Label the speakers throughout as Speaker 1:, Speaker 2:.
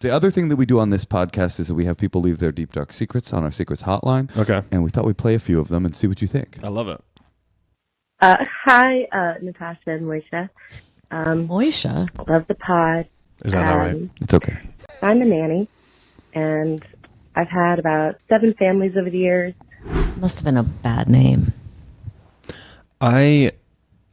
Speaker 1: The other thing that we do on this podcast is that we have people leave their deep, dark secrets on our secrets hotline.
Speaker 2: Okay.
Speaker 1: And we thought we'd play a few of them and see what you think.
Speaker 2: I love it.
Speaker 3: Hi, Natasha and Moisha.
Speaker 4: Moisha?
Speaker 3: Love the pod.
Speaker 2: Is that not right?
Speaker 1: It's okay.
Speaker 3: I'm a nanny, and I've had about 7 families over the years.
Speaker 4: Must have been a bad name.
Speaker 2: I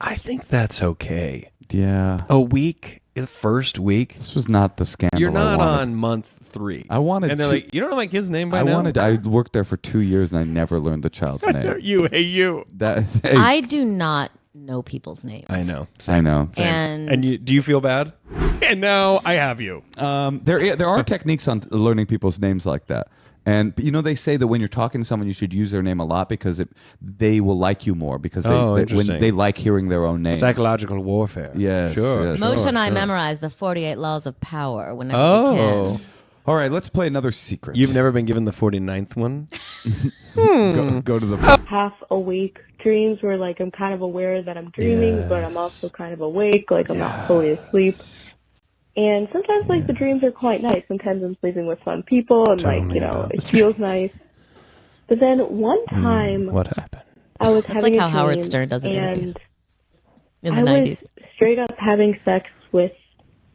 Speaker 2: think that's okay.
Speaker 1: Yeah.
Speaker 2: A week, the first week.
Speaker 1: This was not the scandal.
Speaker 2: You're not
Speaker 1: I wanted.
Speaker 2: on month 3.
Speaker 1: I wanted.
Speaker 2: And they're like, you don't know my kid's name by now?
Speaker 1: I worked there for 2 years and I never learned the child's name.
Speaker 2: you.
Speaker 4: I do not know people's names.
Speaker 2: I know.
Speaker 1: I know.
Speaker 4: And
Speaker 2: do you feel bad? And now I have you.
Speaker 1: There are techniques on learning people's names like that. And they say that when you're talking to someone, you should use their name a lot because they will like you more because when they like hearing their own name.
Speaker 2: Psychological warfare.
Speaker 1: Yes.
Speaker 2: Sure.
Speaker 1: Yes.
Speaker 4: Moshe and I memorized the 48 laws of power whenever we can.
Speaker 1: All right, let's play another secret.
Speaker 2: You've never been given the 49th one?
Speaker 1: Go to the
Speaker 3: Half awake dreams where, like, I'm kind of aware that I'm dreaming, but I'm also kind of awake, like I'm not fully asleep. And sometimes, like, the dreams are quite nice. Sometimes I'm sleeping with fun people, and, it feels nice. But then one time...
Speaker 2: What happened?
Speaker 3: I was
Speaker 4: It's
Speaker 3: having
Speaker 4: like
Speaker 3: a
Speaker 4: how Howard
Speaker 3: dream,
Speaker 4: Stern does it
Speaker 3: and
Speaker 4: in the
Speaker 3: I
Speaker 4: 90s.
Speaker 3: was straight up having sex with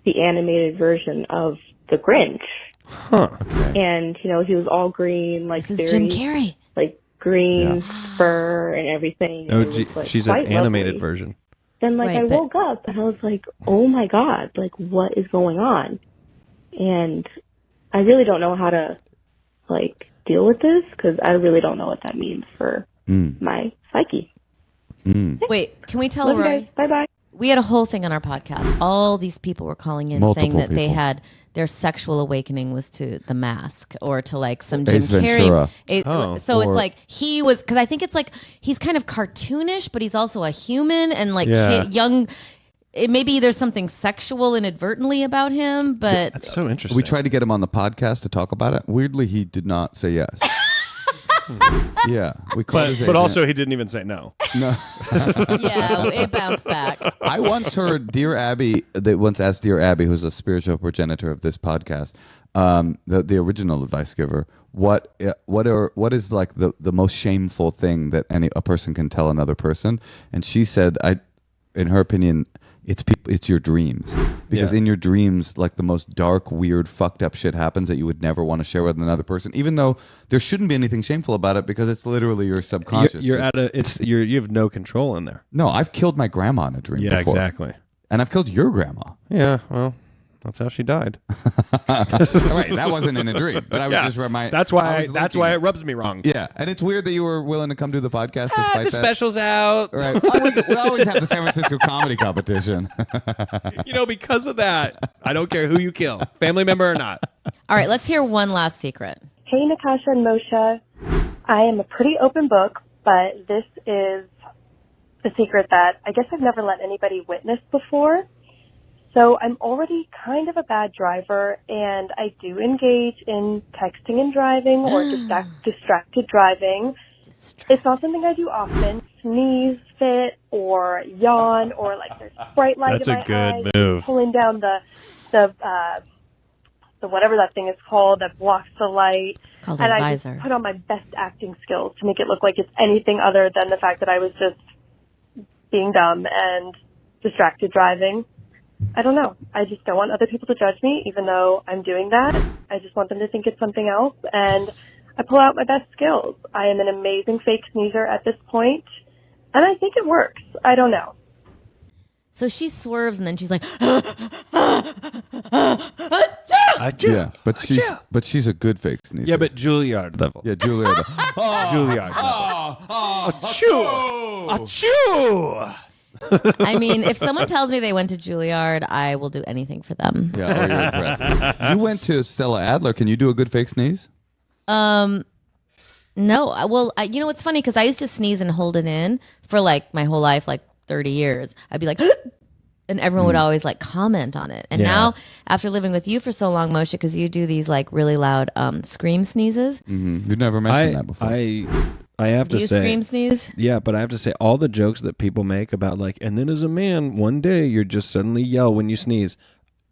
Speaker 3: the animated version of The Grinch.
Speaker 2: Huh. Okay.
Speaker 3: And, he was all green, like,
Speaker 4: This is
Speaker 3: very,
Speaker 4: Jim Carrey.
Speaker 3: like, green fur and everything.
Speaker 2: Oh,
Speaker 3: It was, like,
Speaker 2: she's an
Speaker 3: quite
Speaker 2: animated
Speaker 3: lovely.
Speaker 2: version.
Speaker 3: Then, like,
Speaker 4: Right,
Speaker 3: I
Speaker 4: but-
Speaker 3: woke up and I was like, oh my God, like, what is going on? And I really don't know how to, like, deal with this because I really don't know what that means for my psyche.
Speaker 4: Wait, can we tell
Speaker 3: Love you
Speaker 4: Roy?
Speaker 3: guys. Bye-bye.
Speaker 4: We had a whole thing on our podcast. All these people were calling in
Speaker 1: Multiple
Speaker 4: saying that they
Speaker 1: people.
Speaker 4: had their sexual awakening was to The Mask or to like some Jim
Speaker 1: Ace Ventura.
Speaker 4: Carrey. So it's like he was, because I think it's like he's kind of cartoonish, but he's also a human and like young. Maybe there's something sexual inadvertently about him, but
Speaker 2: That's so interesting.
Speaker 1: We tried to get him on the podcast to talk about it. Weirdly, he did not say yes. Yeah, we called his
Speaker 2: But
Speaker 1: agent.
Speaker 2: also, he didn't even say no.
Speaker 1: No.
Speaker 4: yeah, it bounced back.
Speaker 1: I once heard Dear Abby. They once asked Dear Abby, who's a spiritual progenitor of this podcast, the original advice giver, what is like the most shameful thing that a person can tell another person, and she said, in her opinion, it's your dreams, because in your dreams, like the most dark, weird, fucked up shit happens that you would never want to share with another person, even though there shouldn't be anything shameful about it because it's literally your subconscious.
Speaker 2: You have no control in there.
Speaker 1: No, I've killed my grandma in a dream before.
Speaker 2: Exactly.
Speaker 1: And I've killed your grandma.
Speaker 2: Yeah, well, that's how she died.
Speaker 1: Right, that wasn't in a dream, but I was just reminded.
Speaker 2: That's why it rubs me wrong.
Speaker 1: Yeah, and it's weird that you were willing to come do the podcast despite
Speaker 2: The
Speaker 1: that.
Speaker 2: special's out.
Speaker 1: Right, we always have the San Francisco comedy competition.
Speaker 2: Because of that, I don't care who you kill, family member or not.
Speaker 4: All right, let's hear one last secret.
Speaker 3: Hey, Natasha and Moshe. I am a pretty open book, but this is a secret that I guess I've never let anybody witness before. So I'm already kind of a bad driver, and I do engage in texting and driving or distracted driving. It's not something I do often. Sneeze, fit, or yawn, or like there's bright light in my eye.
Speaker 2: That's a good move.
Speaker 3: Pulling down the whatever that thing is called that blocks the light.
Speaker 4: It's called
Speaker 3: and
Speaker 4: a
Speaker 3: I
Speaker 4: visor.
Speaker 3: just put on my best acting skills to make it look like it's anything other than the fact that I was just being dumb and distracted driving. I don't know. I just don't want other people to judge me, even though I'm doing that. I just want them to think it's something else, and I pull out my best skills. I am an amazing fake sneezer at this point, and I think it works. I don't know.
Speaker 4: So she swerves and then she's like,
Speaker 1: Yeah, but she's a good fake sneezer.
Speaker 2: Yeah, but Juilliard level.
Speaker 1: Yeah, Juilliard.
Speaker 2: Juilliard level. Achoo! Achoo!
Speaker 4: I mean, if someone tells me they went to Juilliard, I will do anything for them.
Speaker 1: Yeah, you're impressed. You went to Stella Adler. Can you do a good fake sneeze?
Speaker 4: No. Well, it's funny because I used to sneeze and hold it in for like my whole life, like 30 years. I'd be like, and everyone would always like comment on it. And now, after living with you for so long, Moshe, because you do these like really loud scream sneezes.
Speaker 1: Mm-hmm. You've never mentioned that before.
Speaker 2: I have
Speaker 4: Do
Speaker 2: to
Speaker 4: you
Speaker 2: say,
Speaker 4: scream sneeze?
Speaker 2: yeah, but I have to say, all the jokes that people make about like, and then as a man, one day you're just suddenly yell when you sneeze.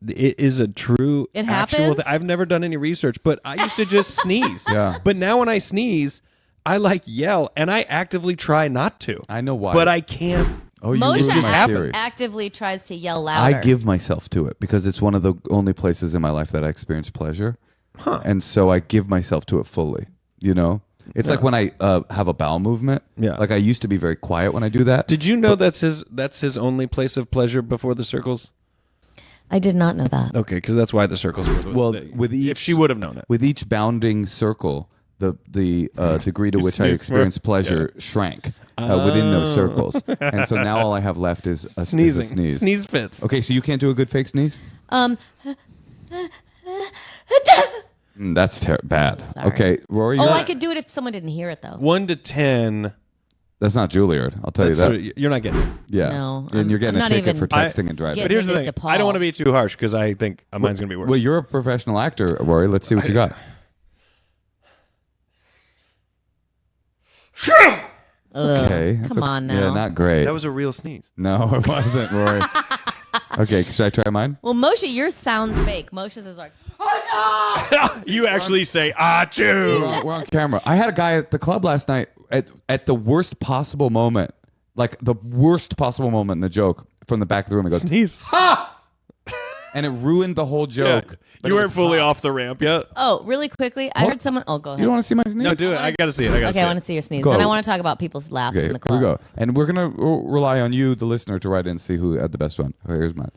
Speaker 2: it is a true
Speaker 4: It
Speaker 2: actual
Speaker 4: happens?
Speaker 2: I've never done any research, but I used to just sneeze.
Speaker 1: Yeah.
Speaker 2: But now when I sneeze, I like yell, and I actively try not to.
Speaker 1: I know why.
Speaker 2: But I can't.
Speaker 1: Oh, you
Speaker 4: Moshe
Speaker 1: ruined my theory.
Speaker 4: actively tries to yell louder.
Speaker 1: I give myself to it because it's one of the only places in my life that I experience pleasure. And so I give myself to it fully, you know? It's like when I have a bowel movement.
Speaker 2: Yeah.
Speaker 1: Like I used to be very quiet when I do that.
Speaker 2: Did you know that's his only place of pleasure before the circles?
Speaker 4: I did not know that.
Speaker 2: Okay, because that's why the circles were.
Speaker 1: Well, with each,
Speaker 2: if she would have known it.
Speaker 1: with each bounding circle, the degree to
Speaker 2: You
Speaker 1: which I
Speaker 2: snooze
Speaker 1: experience
Speaker 2: more.
Speaker 1: pleasure shrank within those circles. And so now all I have left is a
Speaker 2: Sneezing.
Speaker 1: sneeze.
Speaker 2: Sneeze fits.
Speaker 1: Okay, so you can't do a good fake sneeze? That's bad.
Speaker 4: Sorry.
Speaker 1: Okay, Rory.
Speaker 4: Oh,
Speaker 1: you're-
Speaker 4: I could do it if someone didn't hear it though.
Speaker 2: 1 to 10.
Speaker 1: That's not Juilliard. I'll tell you that.
Speaker 2: You're not getting it.
Speaker 1: Yeah.
Speaker 4: No,
Speaker 1: and you're getting
Speaker 4: I'm
Speaker 1: a
Speaker 4: not
Speaker 1: ticket
Speaker 4: even-
Speaker 1: for texting and driving.
Speaker 4: Get-
Speaker 2: But here's the
Speaker 4: Give it
Speaker 2: thing.
Speaker 4: to Paul.
Speaker 2: I don't want to be too harsh because I think mine's going to be worse.
Speaker 1: Well, you're a professional actor, Rory. Let's see what you got. Okay. That's
Speaker 4: Come on now.
Speaker 1: Yeah, not great.
Speaker 2: That was a real sneeze.
Speaker 1: No, it wasn't, Rory. Okay, should I try mine?
Speaker 4: Well, Moshe, yours sounds fake. Moshe's is like,
Speaker 2: You actually say achoo.
Speaker 1: We're on camera. I had a guy at the club last night at the worst possible moment, like the worst possible moment in the joke from the back of the room. He goes,
Speaker 2: Sneeze.
Speaker 1: and it ruined the whole
Speaker 2: Yeah.
Speaker 1: joke. But
Speaker 2: You
Speaker 1: it
Speaker 2: weren't
Speaker 1: was
Speaker 2: fully
Speaker 1: hot.
Speaker 2: off the ramp yet.
Speaker 4: oh, really quickly. I heard someone. Oh, go ahead.
Speaker 1: You don't want to see my sneeze?
Speaker 2: No, do it. I got to see it.
Speaker 4: Okay, I want to see your sneeze.
Speaker 1: Go.
Speaker 4: Then I want to talk about people's laughs
Speaker 1: Okay,
Speaker 4: in the
Speaker 1: here we
Speaker 4: club.
Speaker 1: go. And we're going to rely on you, the listener, to write in and see who had the best one. Okay, here's mine.